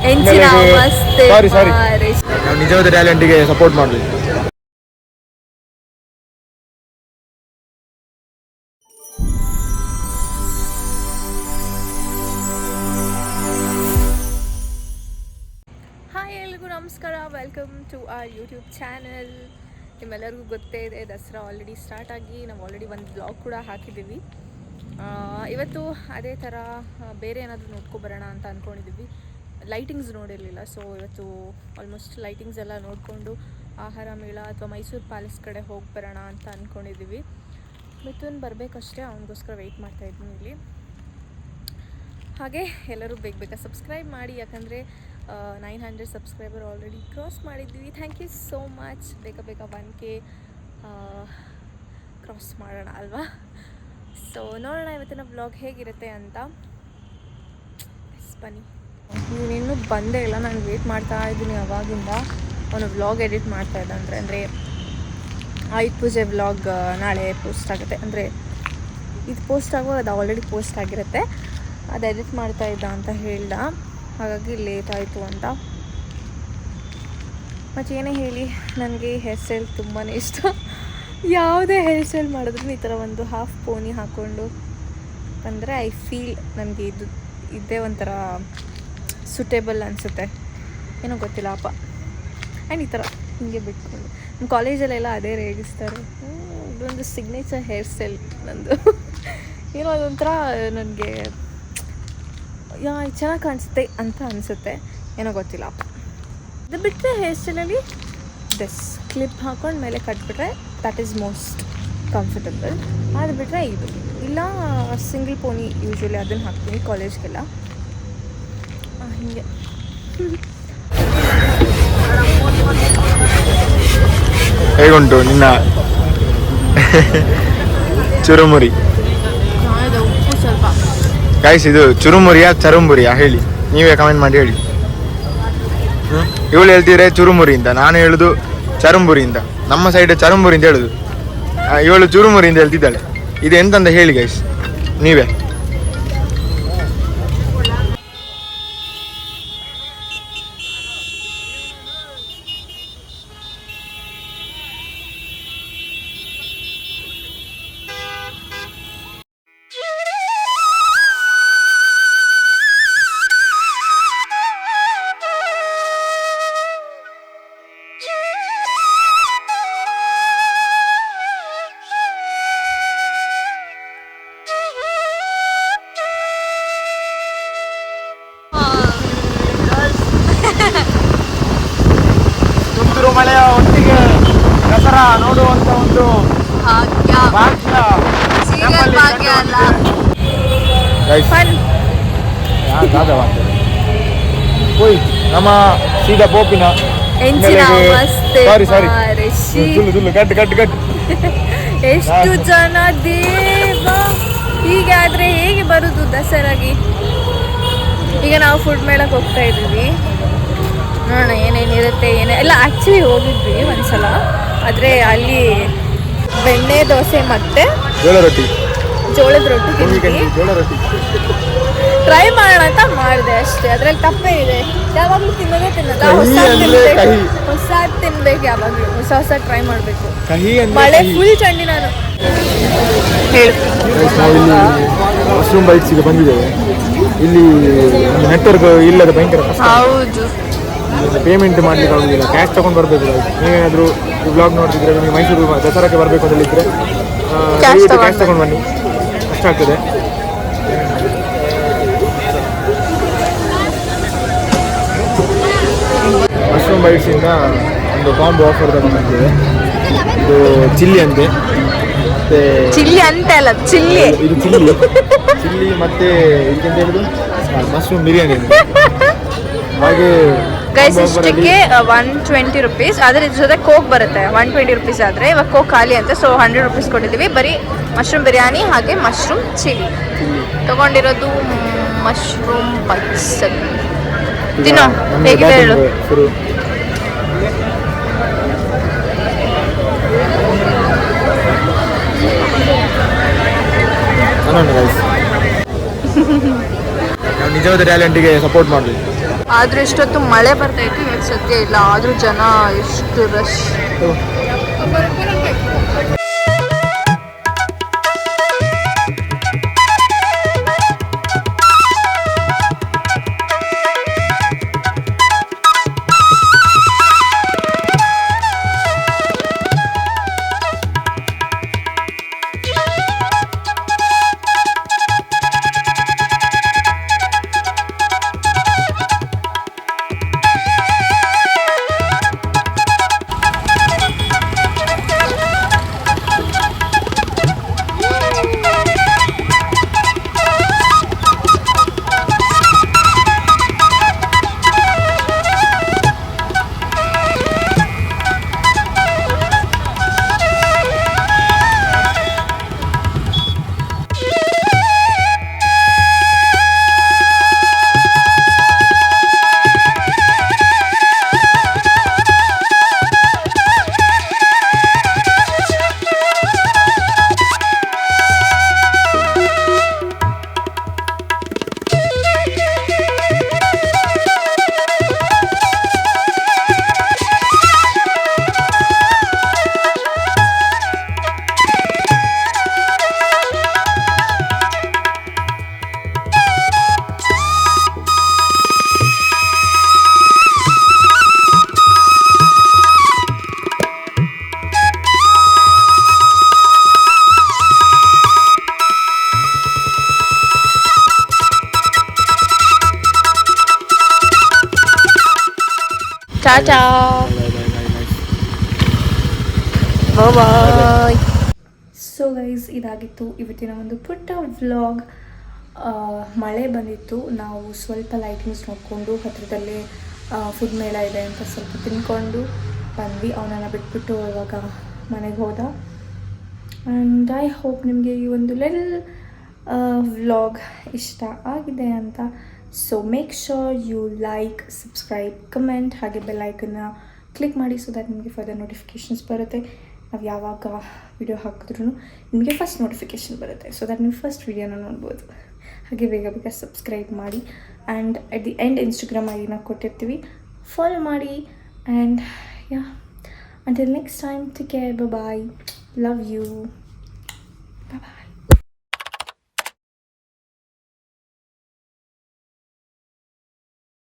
ಸಾರಿ ನಾವು ನಿಜವಾದ ಟ್ಯಾಲೆಂಟಿಗೆ ಸಪೋರ್ಟ್ ಮಾಡಬೇಕು. ಹಾಯ್ ಎಲ್ರಿಗೂ ನಮಸ್ಕಾರ, welcome to our YouTube channel. ನಿಮ್ಮೆಲ್ಲರಿಗೂ ಗೊತ್ತೇ ಇದೆ, ದಸರಾ ಆಲ್ರೆಡಿ ಸ್ಟಾರ್ಟ್ ಆಗಿ ನಾವು ಆಲ್ರೆಡಿ ಒಂದು ಬ್ಲಾಗ್ ಕೂಡ ಹಾಕಿದ್ದೀವಿ. ಇವತ್ತು ಅದೇ ಥರ ಬೇರೆ ಏನಾದರೂ ನೋಡ್ಕೊಬರೋಣ ಅಂತ ಅಂದ್ಕೊಂಡಿದ್ದೀವಿ. ಲೈಟಿಂಗ್ಸ್ ನೋಡಿರಲಿಲ್ಲ, ಸೊ ಇವತ್ತು ಆಲ್ಮೋಸ್ಟ್ ಲೈಟಿಂಗ್ಸ್ ಎಲ್ಲ ನೋಡಿಕೊಂಡು ಆಹಾರ ಮೇಳ ಅಥವಾ ಮೈಸೂರು ಪ್ಯಾಲೇಸ್ ಕಡೆ ಹೋಗಿ ಬರೋಣ ಅಂತ ಅಂದ್ಕೊಂಡಿದ್ದೀವಿ. ಮಿಥುನ್ ಬರಬೇಕಷ್ಟೇ, ಅವನಿಗೋಸ್ಕರ ವೆಯ್ಟ್ ಮಾಡ್ತಾಯಿದ್ದೀನಿ ಇಲ್ಲಿ. ಹಾಗೆ ಎಲ್ಲರೂ ಬೇಗ ಸಬ್ಸ್ಕ್ರೈಬ್ ಮಾಡಿ, ಯಾಕಂದರೆ 900 ಸಬ್ಸ್ಕ್ರೈಬರ್ ಆಲ್ರೆಡಿ ಕ್ರಾಸ್ ಮಾಡಿದ್ದೀವಿ. Thank you so much. ಬೇಗ 1K ಕ್ರಾಸ್ ಮಾಡೋಣ ಅಲ್ವಾ? ಸೊ ನೋಡೋಣ ಇವತ್ತಿನ ವ್ಲಾಗ್ ಹೇಗಿರುತ್ತೆ ಅಂತ. ಬನ್ನಿ. ನೀನಿನ್ನೂ ಬಂದೇ ಇಲ್ಲ, ನಾನು ವೆಯ್ಟ್ ಮಾಡ್ತಾ ಇದ್ದೀನಿ ಅವಾಗಿಂದ. ಅವನು ವ್ಲಾಗ್ ಎಡಿಟ್ ಮಾಡ್ತಾ ಇದ್ದ, ಅಂದರೆ ಆಯುಧ ಪೂಜೆ ವ್ಲಾಗ್ ನಾಳೆ ಪೋಸ್ಟ್ ಆಗುತ್ತೆ. ಅಂದರೆ ಇದು ಪೋಸ್ಟ್ ಆಗುವಾಗ ಅದು ಆಲ್ರೆಡಿ ಪೋಸ್ಟ್ ಆಗಿರುತ್ತೆ, ಅದು ಎಡಿಟ್ ಮಾಡ್ತಾ ಇದ್ದ ಅಂತ ಹೇಳ್ದ. ಹಾಗಾಗಿ ಲೇಟ್ ಆಯಿತು ಅಂತ. ಮತ್ತು ಏನೇ ಹೇಳಿ, ನನಗೆ ಹೇರ್ ಸ್ಟೈಲ್ ತುಂಬಾ ಇಷ್ಟ. ಯಾವುದೇ ಹೇರ್ ಸ್ಟೈಲ್ ಮಾಡಿದ್ರು ಈ ಥರ ಒಂದು ಹಾಫ್ ಪೋನಿ ಹಾಕ್ಕೊಂಡು ಅಂದರೆ ಐ ಫೀಲ್ ನನಗೆ ಇದೇ ಒಂಥರ ಸೂಟೇಬಲ್ ಅನಿಸುತ್ತೆ. ಏನೋ ಗೊತ್ತಿಲ್ಲ ಅಪ್ಪ. ಆ್ಯಂಡ್ ಈ ಥರ ಹೀಗೆ ಬಿಟ್ಕೊಂಡು ನಮ್ಮ ಕಾಲೇಜಲ್ಲೆಲ್ಲ ಅದೇ ರೇಗಿಸ್ತಾರೆ. ಇದೊಂದು ಸಿಗ್ನೇಚರ್ ಹೇರ್ ಸ್ಟೈಲ್ ನಂದು. ಏನೋ ಅದೊಂಥರ ನನಗೆ ಚೆನ್ನಾಗಿ ಕಾಣಿಸುತ್ತೆ ಅಂತ ಅನಿಸುತ್ತೆ, ಏನೋ ಗೊತ್ತಿಲ್ಲ. ಅದು ಬಿಟ್ಟರೆ ಹೇರ್ ಸ್ಟೈಲಲ್ಲಿ ದಿಸ್ ಕ್ಲಿಪ್ ಹಾಕ್ಕೊಂಡು ಮೇಲೆ ಕಟ್ಬಿಟ್ರೆ ದಟ್ ಈಸ್ ಮೋಸ್ಟ್ ಕಂಫರ್ಟಬಲ್. ಅದು ಬಿಟ್ಟರೆ ಇದು ಇಲ್ಲ, ಸಿಂಗಲ್ ಪೋನಿ ಯೂಶ್ವಲಿ ಅದನ್ನು ಹಾಕ್ತೀನಿ ಕಾಲೇಜ್ಗೆಲ್ಲ. ಹೀಗೆ ಹೇಗುಂಟು ನಿನ್ನ ಚುರುಮುರಿ? ಉಪ್ಪು ಸ್ವಲ್ಪ ಗೈಸ್, ಇದು ಚುರುಮುರಿಯಾ ಚರುಂಬುರಿಯಾ ಹೇಳಿ, ನೀವೇ ಕಮೆಂಟ್ ಮಾಡಿ ಹೇಳಿ. ಇವಳು ಹೇಳ್ತಿದ್ರೆ ಚುರುಮುರಿ ಅಂತ, ನಾನು ಹೇಳುದು ಚರುಂಬುರಿ ಅಂತ. ನಮ್ಮ ಸೈಡ್ ಚರುಂಬುರಿ ಅಂತ ಹೇಳುದು, ಇವಳು ಚುರುಮುರಿ ಅಂತ ಹೇಳ್ತಿದ್ದಾಳೆ. ಇದು ಎಂತಂತ ಹೇಳಿ ಗೈಸ್ ನೀವೇ. ತುಂತುರು ಮಳೆಯ ಒಟ್ಟಿಗೆ ದಸರಾ ನೋಡುವಂತ ಒಂದು ಭಾಗ್ಯ ನಮ್ಮ ಸೀದಾ ಪೋಪಿನ ಸಾರಿ ಕಟ್ ಎಷ್ಟು ಜನ ದೇವ. ಹೀಗಾದ್ರೆ ಹೇಗೆ ಬರುದು ದಸರಾಗಿ? ಈಗ ನಾವು ಫುಡ್ ಮೇಳಕ್ಕೆ ಹೋಗ್ತಾ ಇದ್ದೀವಿ, ನೋಡೋಣ ಏನೇನಿರುತ್ತೆ ಎಲ್ಲ. ಆ್ಯಕ್ಚುಲಿ ಹೋಗಿದ್ವಿ ಒಂದ್ಸಲ, ಆದರೆ ಅಲ್ಲಿ ಬೆಣ್ಣೆ ದೋಸೆ ಮತ್ತು ಜೋಳದ ರೊಟ್ಟಿ ಟ್ರೈ ಮಾಡೋಣ ಅಂತ ಮಾಡಿದೆ ಅಷ್ಟೇ. ಅದ್ರಲ್ಲಿ ತಪ್ಪೇ ಇದೆ? ಯಾವಾಗಲೂ ತಿನ್ನೋದು ಹೊಸ ತಿನ್ಬೇಕು, ಯಾವಾಗಲೂ ಹೊಸ ಟ್ರೈ ಮಾಡಬೇಕು. ಮಳೆ ಫುಲ್ ಚಂಡಿ. ನಾನು ಮಶ್ರೂಮ್ ಬೈಟ್ಸ್ಗೆ ಬಂದಿದ್ದೇವೆ. ಇಲ್ಲಿ ನೆಟ್ವರ್ಕ್ ಇಲ್ಲದ ಭಯಂಕರ ಕಷ್ಟ. ಹೌದು, ಪೇಮೆಂಟ್ ಮಾಡ್ಲಿಕ್ಕೆ ಆಗುದಿಲ್ಲ, ಕ್ಯಾಶ್ ತಗೊಂಡು ಬರಬೇಕು. ನೀವೇನಾದರೂ ಈ ಬ್ಲಾಗ್ ನೋಡ್ತಿದ್ರೆ, ನಿಮಗೆ ಮೈಸೂರು ದಸರಾಕ್ಕೆ ಬರಬೇಕು ಅಂತ ಹೇಳಿದ್ರೆ ಕ್ಯಾಶ್ ತಗೊಂಡು ಬನ್ನಿ, ಕಷ್ಟ ಆಗ್ತದೆ. ಮಶ್ರೂಮ್ ಬೈಟ್ಸಿಂದ ಒಂದು ಕಾಂಬೋ ಆಫರ್ ತಗೊಂಡಿದ್ದೇವೆ. ಇದು ಚಿಲ್ಲಿ ಅಂತೆ, ಮತ್ತೆ ಚಿಲ್ಲಿ ಅಂತ ಅಲ್ಲ, ಚಿಲ್ಲಿ ಇದು ಚಿಲ್ಲಿ ಮತ್ತೆ ಇದಕ್ಕೆಂತ ಹೇಳುದು ಮಶ್ರೂಮ್ ಬಿರಿಯಾನಿ. ಹಾಗೆ ಗೈಸ್ ಇಷ್ಟಕ್ಕೆ 120 ರುಪೀಸ್. ಆದರೆ ಇದ್ರ ಜೊತೆ ಕೋಕ್ ಬರುತ್ತೆ. 120 ರುಪೀಸ್ ಆದರೆ ಇವಾಗ ಕೋಕ್ ಖಾಲಿ ಅಂತ, ಸೊ 100 ರುಪೀಸ್ ಕೊಟ್ಟಿದ್ದೀವಿ. ಬರೀ ಮಶ್ರೂಮ್ ಬಿರಿಯಾನಿ ಹಾಗೆ ಮಶ್ರೂಮ್ ಚಿಲ್ಲಿ ತೊಗೊಂಡಿರೋದು. ಮಶ್ರೂಮ್ ಬೈಟ್ಸ್ ತಿನ್ನೋ, ಹೇಗಿದೆ ಹೇಳು? ನಾವು ನಿಜವಾದ ಟ್ಯಾಲೆಂಟಿಗೆ ಸಪೋರ್ಟ್ ಮಾಡಬೇಕು. ಆದ್ರೆ ಇಷ್ಟೊತ್ತು ಮಳೆ ಬರ್ತಾ ಇತ್ತು, ಇವಾಗ ಸದ್ಯ ಇಲ್ಲ. ಆದ್ರೂ ಜನ ಎಷ್ಟು ರಶ್. ಟಾಟಾ, ಬಾಯ್. ಸೊ ಗೈಸ್, ಇದಾಗಿತ್ತು ಇವತ್ತಿನ ಒಂದು ಪುಟ್ಟ ವ್ಲಾಗ್. ಮಳೆ ಬಂದಿತ್ತು, ನಾವು ಸ್ವಲ್ಪ ಲೈಟಿಂಗ್ಸ್ ನೋಡಿಕೊಂಡು ಹತ್ತಿರದಲ್ಲೇ ಫುಡ್ ಮೇಳ ಇದೆ ಅಂತ ಸ್ವಲ್ಪ ತಿನ್ಕೊಂಡು ಬಂದ್ವಿ. ಅವನನ್ನು ಬಿಟ್ಬಿಟ್ಟು ಇವಾಗ ಮನೆಗೆ ಹೋದ. ಆ್ಯಂಡ್ ಐ ಹೋಪ್ ನಿಮಗೆ ಈ ಒಂದು ವ್ಲಾಗ್ ಇಷ್ಟ ಆಗಿದೆ ಅಂತ. So make sure you like, subscribe, comment, ಹಾಗೆ ಬೆಲ್ ಐಕನ್ನ ಕ್ಲಿಕ್ ಮಾಡಿ, ಸೊ ದ್ಯಾಟ್ ನಿಮಗೆ ಫರ್ದರ್ ನೋಟಿಫಿಕೇಷನ್ಸ್ ಬರುತ್ತೆ. ನಾವು ಯಾವಾಗ ವಿಡಿಯೋ ಹಾಕಿದ್ರೂ ನಿಮಗೆ ಫಸ್ಟ್ ನೋಟಿಫಿಕೇಷನ್ ಬರುತ್ತೆ, ಸೊ ದ್ಯಾಟ್ ನೀವು ಫಸ್ಟ್ ವಿಡಿಯೋನ ನೋಡ್ಬೋದು. ಹಾಗೆ ಬೇಗ ಬೇಗ ಸಬ್ಸ್ಕ್ರೈಬ್ ಮಾಡಿ. And at the end Instagram ಐ ಡಿನ ಕೊಟ್ಟಿರ್ತೀವಿ, ಫಾಲೋ ಮಾಡಿ. And ya, until next time, take care, bye bye, love you, bye bye.